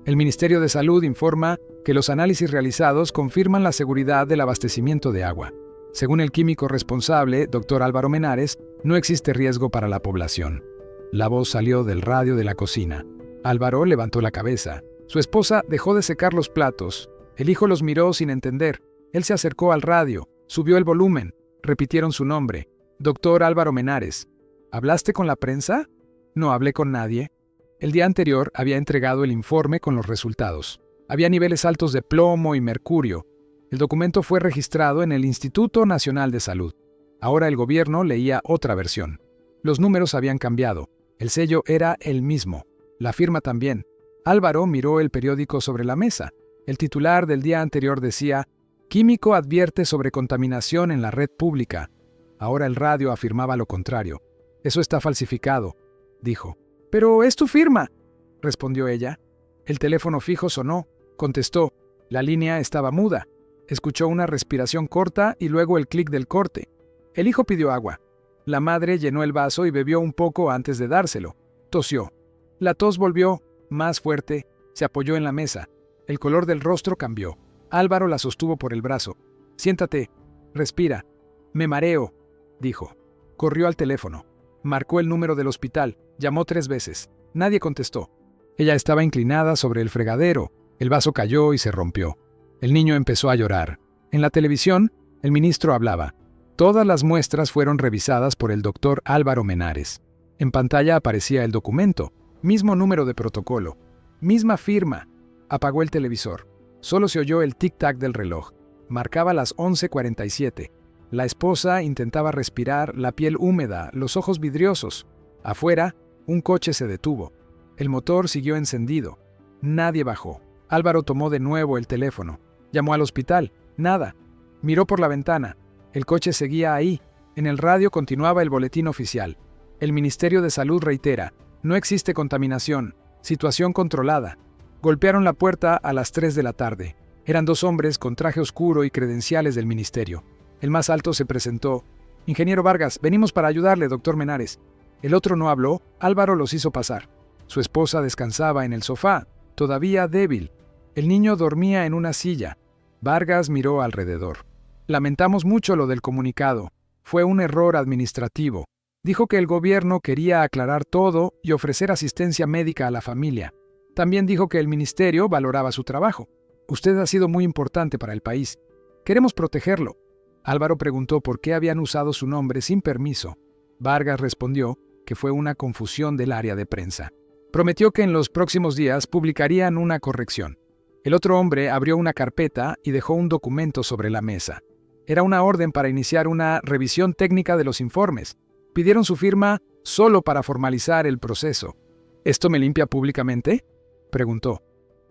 El Ministerio de Salud informa que los análisis realizados confirman la seguridad del abastecimiento de agua. Según el químico responsable, Dr. Álvaro Menares, no existe riesgo para la población. La voz salió del radio de la cocina. Álvaro levantó la cabeza. Su esposa dejó de secar los platos. El hijo los miró sin entender. Él se acercó al radio, subió el volumen. Repitieron su nombre. Dr. Álvaro Menares. ¿Hablaste con la prensa? No hablé con nadie. El día anterior había entregado el informe con los resultados. Había niveles altos de plomo y mercurio. El documento fue registrado en el Instituto Nacional de Salud. Ahora el gobierno leía otra versión. Los números habían cambiado. El sello era el mismo. La firma también. Álvaro miró el periódico sobre la mesa. El titular del día anterior decía: Químico advierte sobre contaminación en la red pública. Ahora el radio afirmaba lo contrario. Eso está falsificado, dijo. «Pero es tu firma», respondió ella. El teléfono fijo sonó. Contestó. La línea estaba muda. Escuchó una respiración corta y luego el clic del corte. El hijo pidió agua. La madre llenó el vaso y bebió un poco antes de dárselo. Tosió. La tos volvió, más fuerte. Se apoyó en la mesa. El color del rostro cambió. Álvaro la sostuvo por el brazo. «Siéntate. Respira». «Me mareo», dijo. Corrió al teléfono. Marcó el número del hospital. Llamó 3 veces. Nadie contestó. Ella estaba inclinada sobre el fregadero. El vaso cayó y se rompió. El niño empezó a llorar. En la televisión, el ministro hablaba. Todas las muestras fueron revisadas por el doctor Álvaro Menares. En pantalla aparecía el documento. Mismo número de protocolo. Misma firma. Apagó el televisor. Solo se oyó el tic-tac del reloj. Marcaba las 11:47. La esposa intentaba respirar, la piel húmeda, los ojos vidriosos. Afuera, un coche se detuvo. El motor siguió encendido. Nadie bajó. Álvaro tomó de nuevo el teléfono. Llamó al hospital. Nada. Miró por la ventana. El coche seguía ahí. En el radio continuaba el boletín oficial. El Ministerio de Salud reitera: no existe contaminación. Situación controlada. Golpearon la puerta a las 3 de la tarde. Eran 2 hombres con traje oscuro y credenciales del ministerio. El más alto se presentó. «Ingeniero Vargas, venimos para ayudarle, doctor Menares». El otro no habló. Álvaro los hizo pasar. Su esposa descansaba en el sofá, todavía débil. El niño dormía en una silla. Vargas miró alrededor. «Lamentamos mucho lo del comunicado. Fue un error administrativo». Dijo que el gobierno quería aclarar todo y ofrecer asistencia médica a la familia. También dijo que el ministerio valoraba su trabajo. «Usted ha sido muy importante para el país. Queremos protegerlo». Álvaro preguntó por qué habían usado su nombre sin permiso. Vargas respondió que fue una confusión del área de prensa. Prometió que en los próximos días publicarían una corrección. El otro hombre abrió una carpeta y dejó un documento sobre la mesa. Era una orden para iniciar una revisión técnica de los informes. Pidieron su firma solo para formalizar el proceso. «¿Esto me limpia públicamente?», preguntó.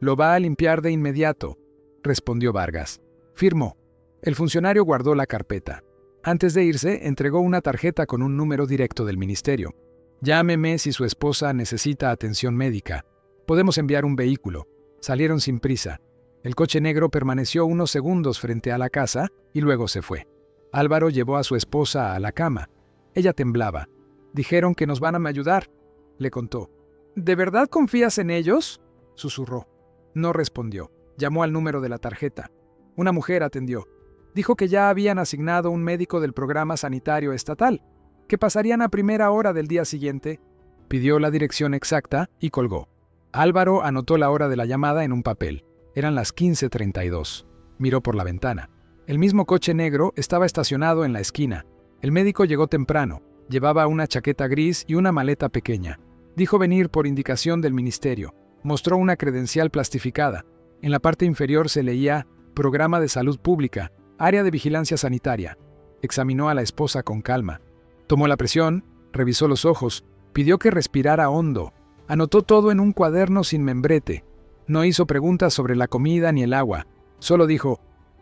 «Lo va a limpiar de inmediato», respondió Vargas. Firmó. El funcionario guardó la carpeta. Antes de irse, entregó una tarjeta con un número directo del ministerio. «Llámeme si su esposa necesita atención médica. Podemos enviar un vehículo». Salieron sin prisa. El coche negro permaneció unos segundos frente a la casa y luego se fue. Álvaro llevó a su esposa a la cama. Ella temblaba. «Dijeron que nos van a ayudar», le contó. «¿De verdad confías en ellos?», susurró. No respondió. Llamó al número de la tarjeta. Una mujer atendió. Dijo que ya habían asignado un médico del programa sanitario estatal, que pasarían a primera hora del día siguiente. Pidió la dirección exacta y colgó. Álvaro anotó la hora de la llamada en un papel. Eran las 15:32. Miró por la ventana. El mismo coche negro estaba estacionado en la esquina. El médico llegó temprano. Llevaba una chaqueta gris y una maleta pequeña. Dijo venir por indicación del ministerio. Mostró una credencial plastificada. En la parte inferior se leía «Programa de Salud Pública, Área de Vigilancia Sanitaria». Examinó a la esposa con calma. Tomó la presión, revisó los ojos, pidió que respirara hondo. Anotó todo en un cuaderno sin membrete. No hizo preguntas sobre la comida ni el agua. Solo dijo: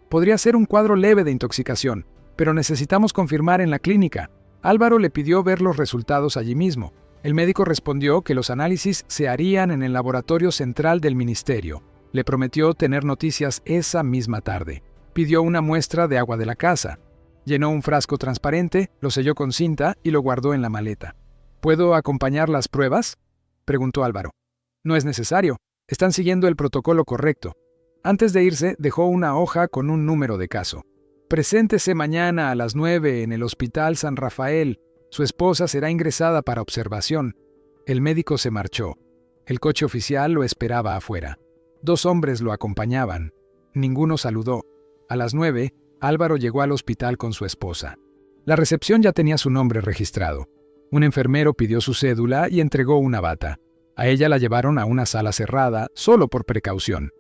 «Podría ser un cuadro leve de intoxicación, pero necesitamos confirmar en la clínica». Álvaro le pidió ver los resultados allí mismo. El médico respondió que los análisis se harían en el laboratorio central del ministerio. Le prometió tener noticias esa misma tarde. Pidió una muestra de agua de la casa. Llenó un frasco transparente, lo selló con cinta y lo guardó en la maleta. «¿Puedo acompañar las pruebas?», preguntó Álvaro. «No es necesario. Están siguiendo el protocolo correcto. Antes de irse, dejó una hoja con un número de caso. Preséntese mañana a las 9 en el Hospital San Rafael. Su esposa será ingresada para observación. El médico se marchó. El coche oficial lo esperaba afuera. 2 hombres lo acompañaban. Ninguno saludó. A las 9, Álvaro llegó al hospital con su esposa. La recepción ya tenía su nombre registrado. Un enfermero pidió su cédula y entregó una bata. A ella la llevaron a una sala cerrada, solo por precaución.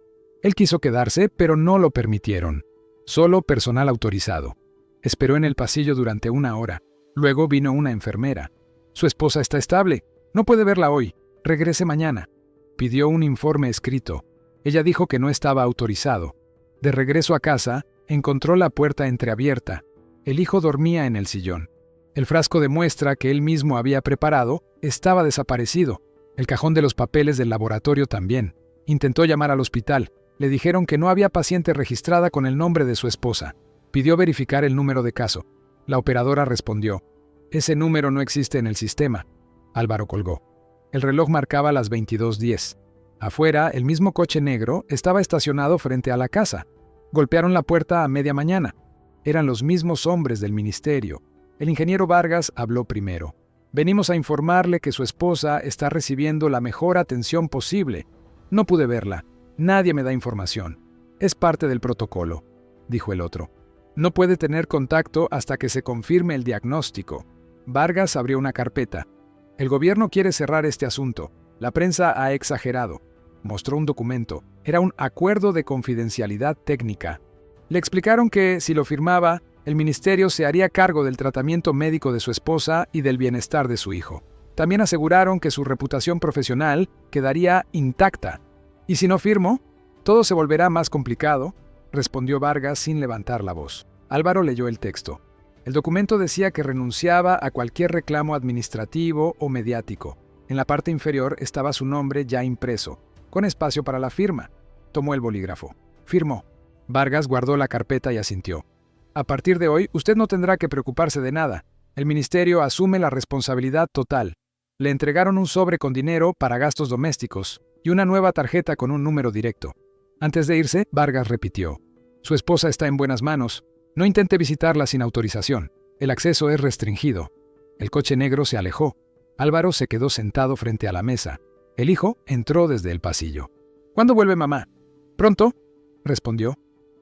Él quiso quedarse, pero no lo permitieron. Solo personal autorizado. Esperó en el pasillo durante 1 hora. Luego vino una enfermera. Su esposa está estable. No puede verla hoy. Regrese mañana. Pidió un informe escrito. Ella dijo que no estaba autorizado. De regreso a casa, encontró la puerta entreabierta. El hijo dormía en el sillón. El frasco de muestra que él mismo había preparado estaba desaparecido. El cajón de los papeles del laboratorio también. Intentó llamar al hospital. Le dijeron que no había paciente registrada con el nombre de su esposa. Pidió verificar el número de caso. La operadora respondió: «Ese número no existe en el sistema». Álvaro colgó. El reloj marcaba las 22:10. Afuera, el mismo coche negro estaba estacionado frente a la casa. Golpearon la puerta a media mañana. Eran los mismos hombres del ministerio. El ingeniero Vargas habló primero. «Venimos a informarle que su esposa está recibiendo la mejor atención posible. No pude verla. Nadie me da información. Es parte del protocolo», dijo el otro. «No puede tener contacto hasta que se confirme el diagnóstico». Vargas abrió una carpeta. «El gobierno quiere cerrar este asunto. La prensa ha exagerado». Mostró un documento. Era un acuerdo de confidencialidad técnica. Le explicaron que, si lo firmaba, el ministerio se haría cargo del tratamiento médico de su esposa y del bienestar de su hijo. También aseguraron que su reputación profesional quedaría intacta. «¿Y si no firmo? Todo se volverá más complicado», respondió Vargas sin levantar la voz. Álvaro leyó el texto. El documento decía que renunciaba a cualquier reclamo administrativo o mediático. En la parte inferior estaba su nombre ya impreso, con espacio para la firma. Tomó el bolígrafo. Firmó. Vargas guardó la carpeta y asintió. «A partir de hoy, usted no tendrá que preocuparse de nada. El ministerio asume la responsabilidad total». Le entregaron un sobre con dinero para gastos domésticos y una nueva tarjeta con un número directo. Antes de irse, Vargas repitió: «Su esposa está en buenas manos. No intente visitarla sin autorización. El acceso es restringido». El coche negro se alejó. Álvaro se quedó sentado frente a la mesa. El hijo entró desde el pasillo. «¿Cuándo vuelve mamá?» «Pronto», respondió.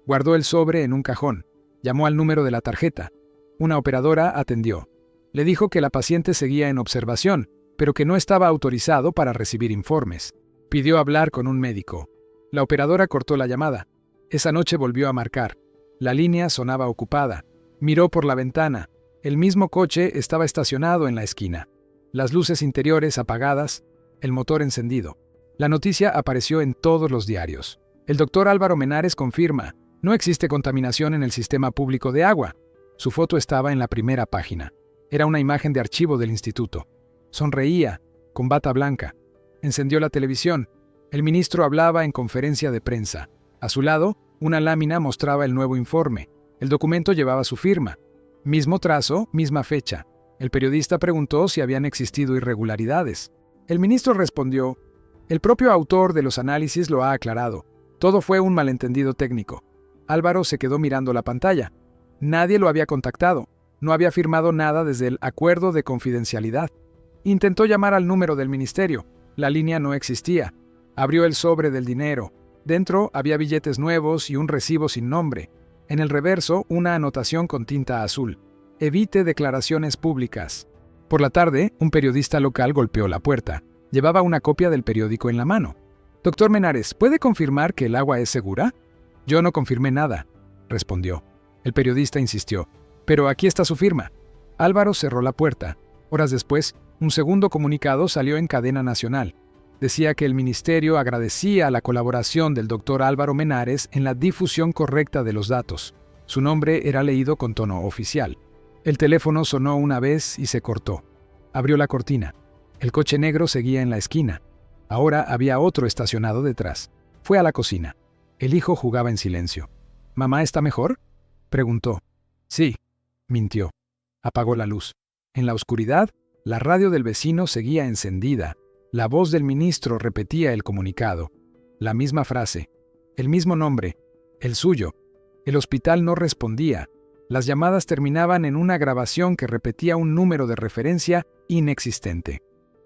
Guardó el sobre en un cajón. Llamó al número de la tarjeta. Una operadora atendió. Le dijo que la paciente seguía en observación, pero que no estaba autorizado para recibir informes. Pidió hablar con un médico. La operadora cortó la llamada. Esa noche volvió a marcar. La línea sonaba ocupada. Miró por la ventana. El mismo coche estaba estacionado en la esquina. Las luces interiores apagadas, el motor encendido. La noticia apareció en todos los diarios. El doctor Álvaro Menares confirma: no existe contaminación en el sistema público de agua. Su foto estaba en la primera página. Era una imagen de archivo del instituto. Sonreía, con bata blanca. Encendió la televisión. El ministro hablaba en conferencia de prensa. A su lado, una lámina mostraba el nuevo informe. El documento llevaba su firma. Mismo trazo, misma fecha. El periodista preguntó si habían existido irregularidades. El ministro respondió: «El propio autor de los análisis lo ha aclarado. Todo fue un malentendido técnico». Álvaro se quedó mirando la pantalla. Nadie lo había contactado. No había firmado nada desde el acuerdo de confidencialidad. Intentó llamar al número del ministerio. La línea no existía. Abrió el sobre del dinero. Dentro había billetes nuevos y un recibo sin nombre. En el reverso, una anotación con tinta azul: «Evite declaraciones públicas». Por la tarde, un periodista local golpeó la puerta. Llevaba una copia del periódico en la mano. «Doctor Menares, ¿puede confirmar que el agua es segura?» «Yo no confirmé nada», respondió. El periodista insistió: «Pero aquí está su firma». Álvaro cerró la puerta. Horas después, un segundo comunicado salió en cadena nacional. Decía que el ministerio agradecía la colaboración del doctor Álvaro Menares en la difusión correcta de los datos. Su nombre era leído con tono oficial. El teléfono sonó una vez y se cortó. Abrió la cortina. El coche negro seguía en la esquina. Ahora había otro estacionado detrás. Fue a la cocina. El hijo jugaba en silencio. «¿Mamá está mejor?», preguntó. «Sí», mintió. Apagó la luz. En la oscuridad, la radio del vecino seguía encendida. La voz del ministro repetía el comunicado. La misma frase, el mismo nombre, el suyo. El hospital no respondía. Las llamadas terminaban en una grabación que repetía un número de referencia inexistente.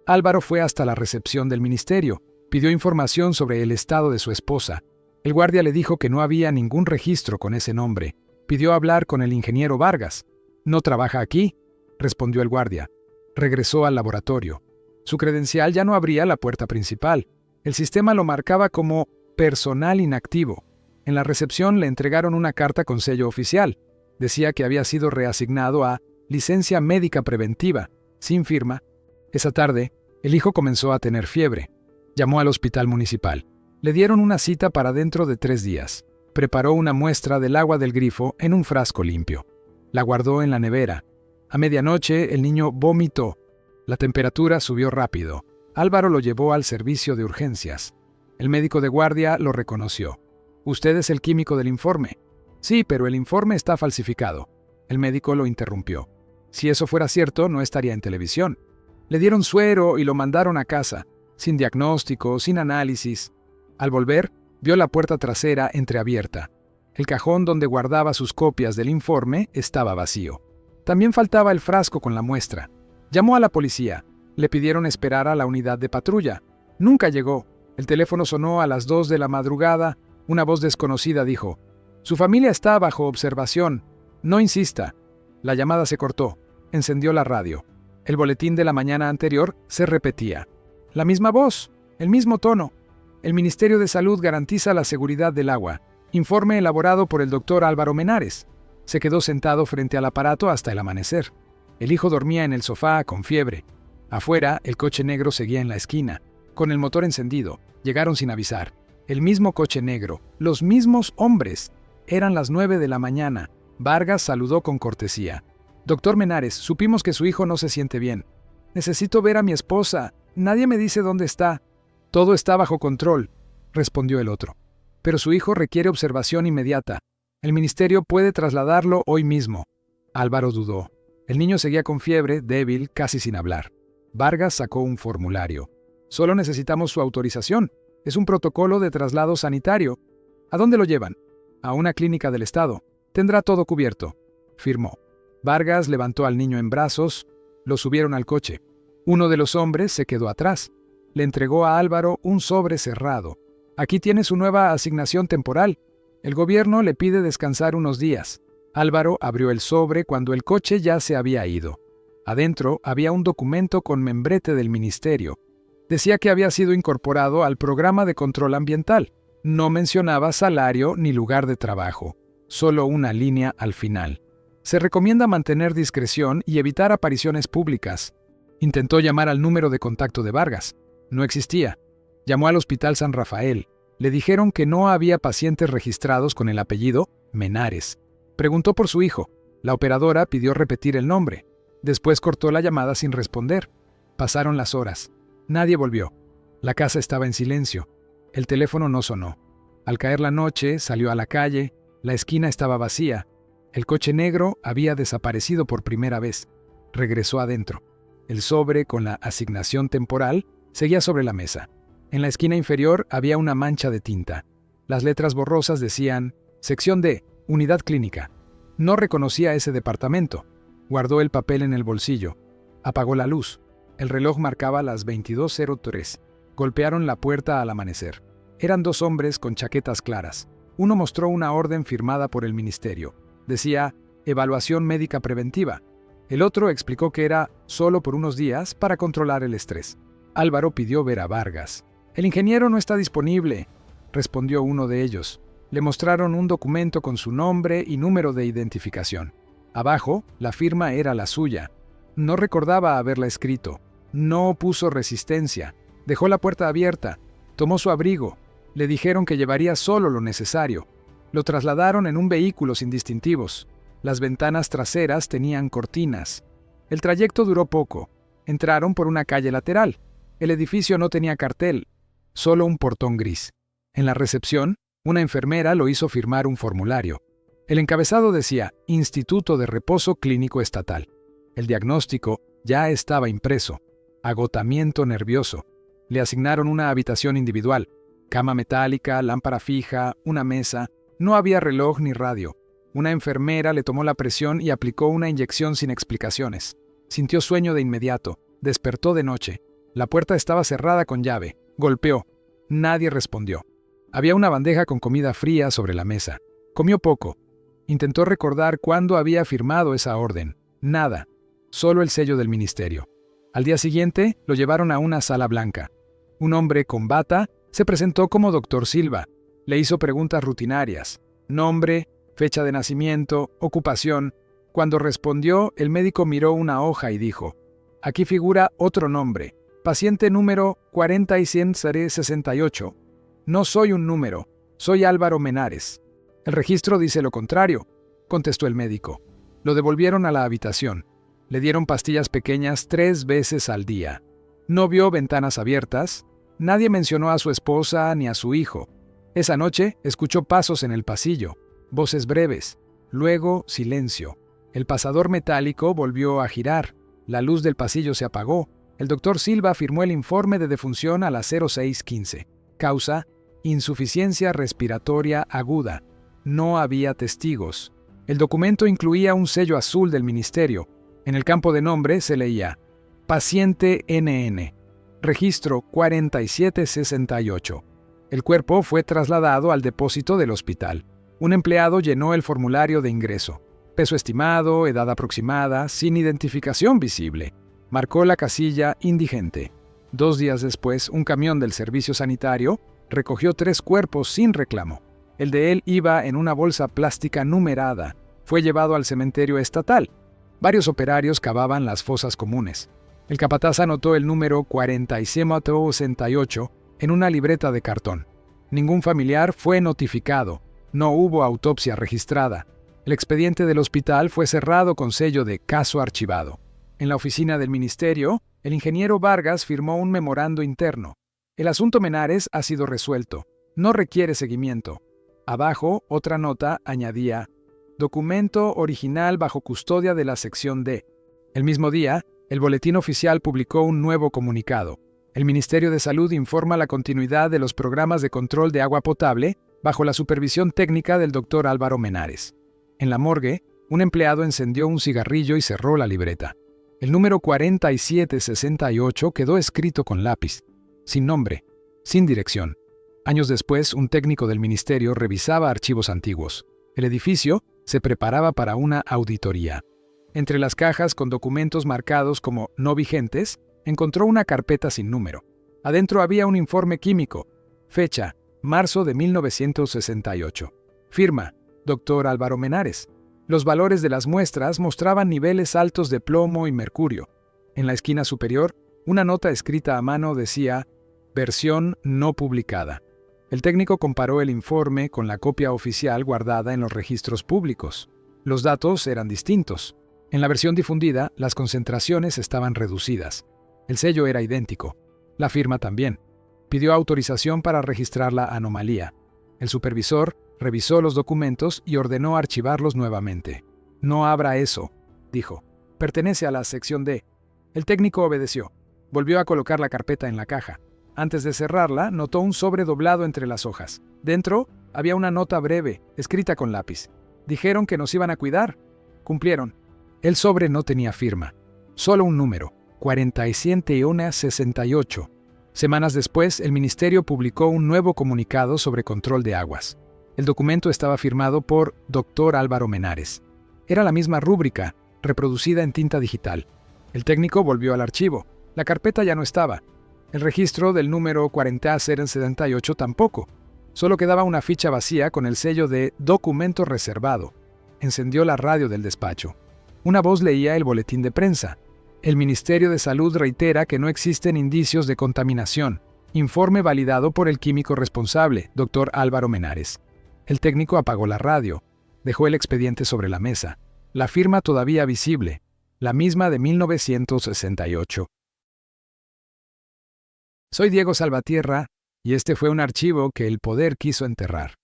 Álvaro fue hasta la recepción del ministerio, pidió información sobre el estado de su esposa. El guardia le dijo que no había ningún registro con ese nombre. Pidió hablar con el ingeniero Vargas. «¿No trabaja aquí?», respondió el guardia. Regresó al laboratorio. Su credencial ya no abría la puerta principal. El sistema lo marcaba como personal inactivo. En la recepción le entregaron una carta con sello oficial. Decía que había sido reasignado a licencia médica preventiva, sin firma. Esa tarde, el hijo comenzó a tener fiebre. Llamó al hospital municipal. Le dieron una cita para dentro de 3 días. Preparó una muestra del agua del grifo en un frasco limpio. La guardó en la nevera. A medianoche, el niño vomitó. La temperatura subió rápido. Álvaro lo llevó al servicio de urgencias. El médico de guardia lo reconoció. «¿Usted es el químico del informe?» «Sí, pero el informe está falsificado». El médico lo interrumpió. Si eso fuera cierto, no estaría en televisión. Le dieron suero y lo mandaron a casa, sin diagnóstico, sin análisis. Al volver, vio la puerta trasera entreabierta. El cajón donde guardaba sus copias del informe estaba vacío. También faltaba el frasco con la muestra. Llamó a la policía. Le pidieron esperar a la unidad de patrulla. Nunca llegó. El teléfono sonó a las 2 de la madrugada. Una voz desconocida dijo: «Su familia está bajo observación. No insista». La llamada se cortó. Encendió la radio. El boletín de la mañana anterior se repetía. La misma voz, el mismo tono. El Ministerio de Salud garantiza la seguridad del agua. Informe elaborado por el doctor Álvaro Menares. Se quedó sentado frente al aparato hasta el amanecer. El hijo dormía en el sofá con fiebre. Afuera, el coche negro seguía en la esquina, con el motor encendido. Llegaron sin avisar. El mismo coche negro, los mismos hombres. Eran las 9 de la mañana. Vargas saludó con cortesía. «Doctor Menares, supimos que su hijo no se siente bien. Necesito ver a mi esposa. Nadie me dice dónde está». «Todo está bajo control», respondió el otro. «Pero su hijo requiere observación inmediata. El ministerio puede trasladarlo hoy mismo». Álvaro dudó. El niño seguía con fiebre, débil, casi sin hablar. Vargas sacó un formulario. «Solo necesitamos su autorización. Es un protocolo de traslado sanitario». «¿A dónde lo llevan?» «A una clínica del estado. Tendrá todo cubierto», firmó. Vargas levantó al niño en brazos. Lo subieron al coche. Uno de los hombres se quedó atrás. Le entregó a Álvaro un sobre cerrado. «Aquí tiene su nueva asignación temporal. El gobierno le pide descansar unos días». Álvaro abrió el sobre cuando el coche ya se había ido. Adentro había un documento con membrete del ministerio. Decía que había sido incorporado al programa de control ambiental. No mencionaba salario ni lugar de trabajo. Solo una línea al final. Se recomienda mantener discreción y evitar apariciones públicas. Intentó llamar al número de contacto de Vargas. No existía. Llamó al Hospital San Rafael. Le dijeron que no había pacientes registrados con el apellido Menares. Preguntó por su hijo. La operadora pidió repetir el nombre. Después cortó la llamada sin responder. Pasaron las horas. Nadie volvió. La casa estaba en silencio. El teléfono no sonó. Al caer la noche, salió a la calle. La esquina estaba vacía. El coche negro había desaparecido por primera vez. Regresó adentro. El sobre con la asignación temporal seguía sobre la mesa. En la esquina inferior había una mancha de tinta. Las letras borrosas decían: Sección D, Unidad Clínica. No reconocía ese departamento. Guardó el papel en el bolsillo. Apagó la luz. El reloj marcaba las 22:03. Golpearon la puerta al amanecer. Eran 2 hombres con chaquetas claras. Uno mostró una orden firmada por el ministerio. Decía: Evaluación médica preventiva. El otro explicó que era solo por unos días para controlar el estrés. Álvaro pidió ver a Vargas. «El ingeniero no está disponible», respondió uno de ellos. Le mostraron un documento con su nombre y número de identificación. Abajo, la firma era la suya. No recordaba haberla escrito. No opuso resistencia. Dejó la puerta abierta. Tomó su abrigo. Le dijeron que llevaría solo lo necesario. Lo trasladaron en un vehículo sin distintivos. Las ventanas traseras tenían cortinas. El trayecto duró poco. Entraron por una calle lateral. El edificio no tenía cartel, solo un portón gris. En la recepción, una enfermera lo hizo firmar un formulario. El encabezado decía: Instituto de Reposo Clínico Estatal. El diagnóstico ya estaba impreso. Agotamiento nervioso. Le asignaron una habitación individual. Cama metálica, lámpara fija, una mesa. No había reloj ni radio. Una enfermera le tomó la presión y aplicó una inyección sin explicaciones. Sintió sueño de inmediato. Despertó de noche. La puerta estaba cerrada con llave. Golpeó. Nadie respondió. Había una bandeja con comida fría sobre la mesa. Comió poco. Intentó recordar cuándo había firmado esa orden. Nada. Solo el sello del ministerio. Al día siguiente, lo llevaron a una sala blanca. Un hombre con bata se presentó como Dr. Silva. Le hizo preguntas rutinarias. Nombre, fecha de nacimiento, ocupación. Cuando respondió, el médico miró una hoja y dijo: «Aquí figura otro nombre. Paciente número 40-100-68. No soy un número. Soy Álvaro Menares». «El registro dice lo contrario», contestó el médico. Lo devolvieron a la habitación. Le dieron pastillas pequeñas 3 veces al día. No vio ventanas abiertas. Nadie mencionó a su esposa ni a su hijo. Esa noche escuchó pasos en el pasillo, voces breves, luego silencio. El pasador metálico volvió a girar. La luz del pasillo se apagó. El doctor Silva firmó el informe de defunción a las 06:15. Causa: insuficiencia respiratoria aguda. No había testigos. El documento incluía un sello azul del ministerio. En el campo de nombre se leía: paciente NN. Registro 4768. El cuerpo fue trasladado al depósito del hospital. Un empleado llenó el formulario de ingreso. Peso estimado, edad aproximada, sin identificación visible. Marcó la casilla indigente. 2 días después, un camión del servicio sanitario recogió 3 cuerpos sin reclamo. El de él iba en una bolsa plástica numerada. Fue llevado al cementerio estatal. Varios operarios cavaban las fosas comunes. El capataz anotó el número 40-68 en una libreta de cartón. Ningún familiar fue notificado. No hubo autopsia registrada. El expediente del hospital fue cerrado con sello de caso archivado. En la oficina del ministerio, el ingeniero Vargas firmó un memorando interno. El asunto Menares ha sido resuelto. No requiere seguimiento. Abajo, otra nota añadía: documento original bajo custodia de la sección D. El mismo día, el Boletín Oficial publicó un nuevo comunicado. El Ministerio de Salud informa la continuidad de los programas de control de agua potable bajo la supervisión técnica del Dr. Álvaro Menares. En la morgue, un empleado encendió un cigarrillo y cerró la libreta. El número 4768 quedó escrito con lápiz, sin nombre, sin dirección. Años después, un técnico del ministerio revisaba archivos antiguos. El edificio se preparaba para una auditoría. Entre las cajas con documentos marcados como no vigentes, encontró una carpeta sin número. Adentro había un informe químico. Fecha: marzo de 1968. Firma: Dr. Álvaro Menares. Los valores de las muestras mostraban niveles altos de plomo y mercurio. En la esquina superior, una nota escrita a mano decía: versión no publicada. El técnico comparó el informe con la copia oficial guardada en los registros públicos. Los datos eran distintos. En la versión difundida, las concentraciones estaban reducidas. El sello era idéntico. La firma también. Pidió autorización para registrar la anomalía. El supervisor revisó los documentos y ordenó archivarlos nuevamente. «No abra eso», dijo. «Pertenece a la sección D». El técnico obedeció. Volvió a colocar la carpeta en la caja. Antes de cerrarla, notó un sobre doblado entre las hojas. Dentro había una nota breve, escrita con lápiz. Dijeron que nos iban a cuidar. Cumplieron. El sobre no tenía firma. Solo un número: 47-68. Semanas después, el ministerio publicó un nuevo comunicado sobre control de aguas. El documento estaba firmado por Dr. Álvaro Menares. Era la misma rúbrica, reproducida en tinta digital. El técnico volvió al archivo. La carpeta ya no estaba. El registro del número 40-078 tampoco. Solo quedaba una ficha vacía con el sello de documento reservado. Encendió la radio del despacho. Una voz leía el boletín de prensa. El Ministerio de Salud reitera que no existen indicios de contaminación. Informe validado por el químico responsable, Dr. Álvaro Menares. El técnico apagó la radio. Dejó el expediente sobre la mesa. La firma todavía visible, la misma de 1968. Soy Diego Salvatierra, y este fue un archivo que el poder quiso enterrar.